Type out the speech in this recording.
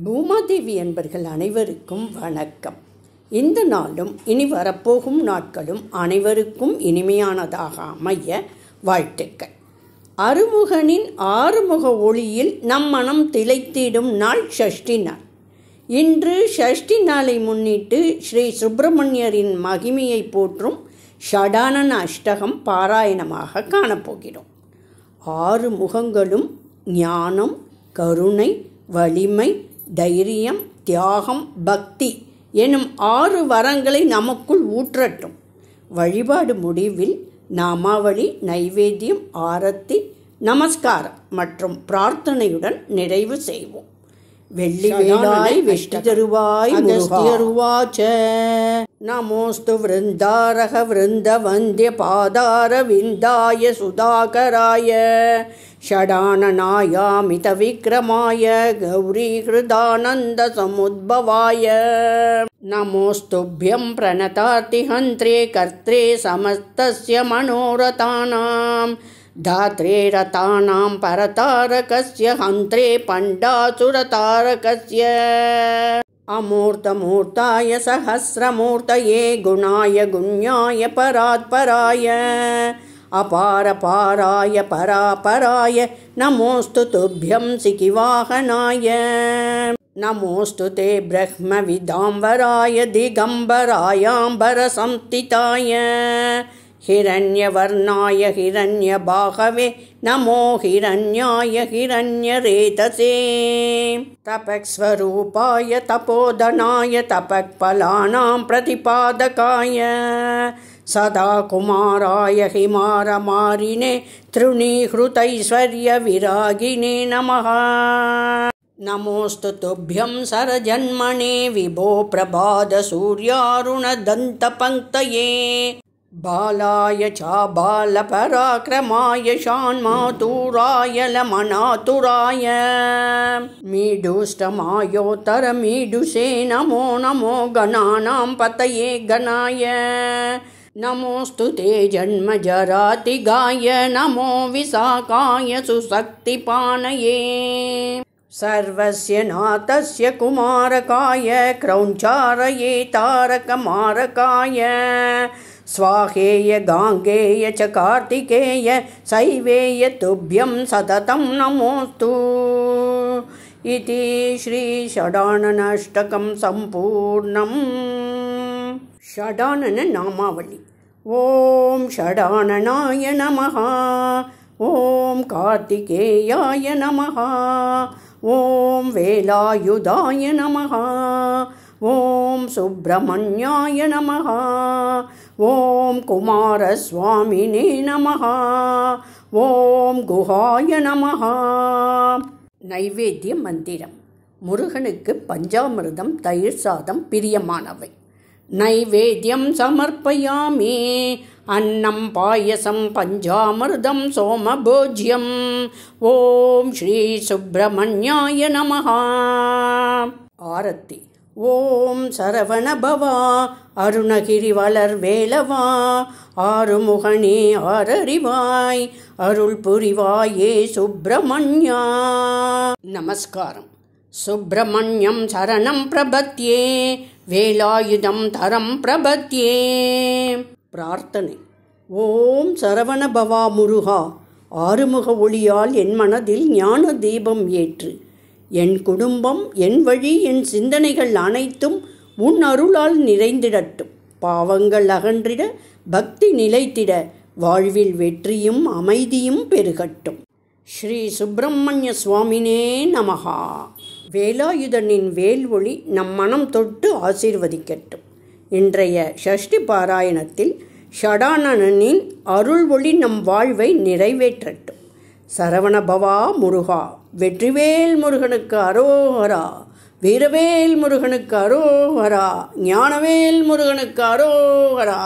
பூமாதேவி என்பர்கள் அனைவருக்கும் வணக்கம். இந்த நாளும் இனி வரப்போகும் நாட்களும் அனைவருக்கும் இனிமையானதாக அமைய வாழ்த்துக்கள். அருமுகனின் ஆறுமுக ஒளியில் நம் மனம் திளைத்திடும் நாள் ஷஷ்டி நாள். இன்று ஷஷ்டி நாளை முன்னிட்டு ஸ்ரீ சுப்பிரமணியரின் மகிமையை போற்றும் ஷடானன அஷ்டகம் பாராயணமாக காணப்போகிறோம். 6 முகங்களும் ஞானம், கருணை, வலிமை, தைரியம், தியாகம், பக்தி எனும் 6 வரங்களை நமக்குள் ஊற்றட்டும். வழிபாடு முடிவில் நாமாவளி, நைவேத்தியம், ஆரத்தி, நமஸ்காரம் மற்றும் பிரார்த்தனையுடன் நிறைவு செய்வோம். வெள்ளி வேலாய் வெஷ்டி தருவாய் அகஸ்தியருவாச்ச. நமோஸ்து விருந்தாரக விருந்த வந்திய பாதார விந்தாய சுதாகராய ஷடானனாயாமித விக்ரமாய கௌரி ஹிருதானந்த சமுத்பவாய. நமோஸ்துப்யம் பிரணதார்த்தி ஹந்த்ரே கர்த்ரே சமஸ்தஸ்ய மனோரதானாம் தாத்ரே ரதானாம் பரதாரகஸ்ய ஹந்த்ரே பண்டாசுரதாரகஸ்ய. அமூர்த்தமூர்த்தாய சஹஸ்ரமூர்த்தயே குணாய குண்யாய பராத்பராய அபாரபாராய பராபராய நமோஸ்து துப்யம் சிகிவாகனாய. நமோஸ்து தே பிரஹ்ம விதாம்பராய திகம்பராயாம்பர சம்ஸ்திதாய ஹிரண்யவர்ணாய ஹிரண்யபாகவே நமோ ஹிரண்யாய ஹிரண்யரேதசே. தபக்ஸ்வரூபாய தபோதனாய தபக்பலானாம் பிரதிபாதகாய சதா குமாராய ஹிமாரமாரினே த்ருணீஹ்ருதைஸ்வர்ய விராகினே நமः. நமோஸ்து துப்யம் சரஜன்மனே விபோ பிரபாத சூர்யாருணதந்த பங்க்தயே பாலாய சாபால பராக்கிரமாய ஷான்மாதுராய லமனாதுராய மீடுஷ்டமாயோத்தர மீடுஷே நமோ நமோ கணானாம் பதயே கணாய. நமோஸ்து தே ஜன்மஜராதிகாய நமோ விசாகாய சுசக்திபானயே சர்வஸ்ய நாதஸ்ய குமாரகாய க்ரௌஞ்சாரயே தாரகமாரகாய ஸ்வாஹேய காங்கேய ச கார்த்திகேய சைவேய துப்யம் சததம் நமோஸ்து. இதி ஸ்ரீ ஷடானன அஷ்டகம் சம்பூர்ணம். ஷடானன நாமாவளி. ஓம் ஷடானனாய நமः. ஓம் கார்த்திகேயாய நமः. ஓம் வேலாயுதாய நமः. ஓம் சுப்பிரமணியாய நமः. ஓம் குமாரஸ்வாமினே நமः. ஓம் குஹாய நமः. நைவேத்திய மந்திரம். முருகனுக்கு பஞ்சாமிர்தம், தயிர் சாதம் பிரியமானவை. நைவேத்தியம் சமர்ப்பயாமி அன்னம் பாயசம் பஞ்சாமிர்தம் சோமபோஜ்யம். ஓம் ஸ்ரீ சுப்பிரமணியாய நமः. ஆரத்தி. ஓம் சரவணபவா அருணகிரி வளர் வேலவா ஆறுமுகனே ஆரறிவாய் அருள் புரிவாயே சுப்பிரமணியா. நமஸ்காரம். சுப்பிரமணியம் சரணம் பிரபத்யே வேலாயுதம் தரம் பிரபத்யே. பிரார்த்தனை. ஓம் சரவணபவா முருகா, ஆறுமுக ஒளியால் என் மனதில் ஞான தீபம் ஏற்று. என் குடும்பம், என் வழி, என் சிந்தனைகள் அனைத்தும் உன் அருளால் நிறைந்திடட்டும். பாவங்கள் அகன்றிட, பக்தி நிலைத்திட, வாழ்வில் வெற்றியும் அமைதியும் பெருகட்டும். ஸ்ரீ சுப்பிரமணிய சுவாமினே நமஹா. வேலாயுதனின் வேல் ஒளி நம் மனம் தொட்டு ஆசீர்வதிக்கட்டும். இன்றைய ஷஷ்டி பாராயணத்தில் ஷடானனின் அருள் ஒளி நம் வாழ்வை நிறைவேற்றட்டும். சரவணபவா முருகா, வெற்றிவேல் முருகனுக்கு அரோஹரா, வீரவேல் முருகனுக்கு அரோஹரா, ஞானவேல் முருகனுக்கு அரோஹரா.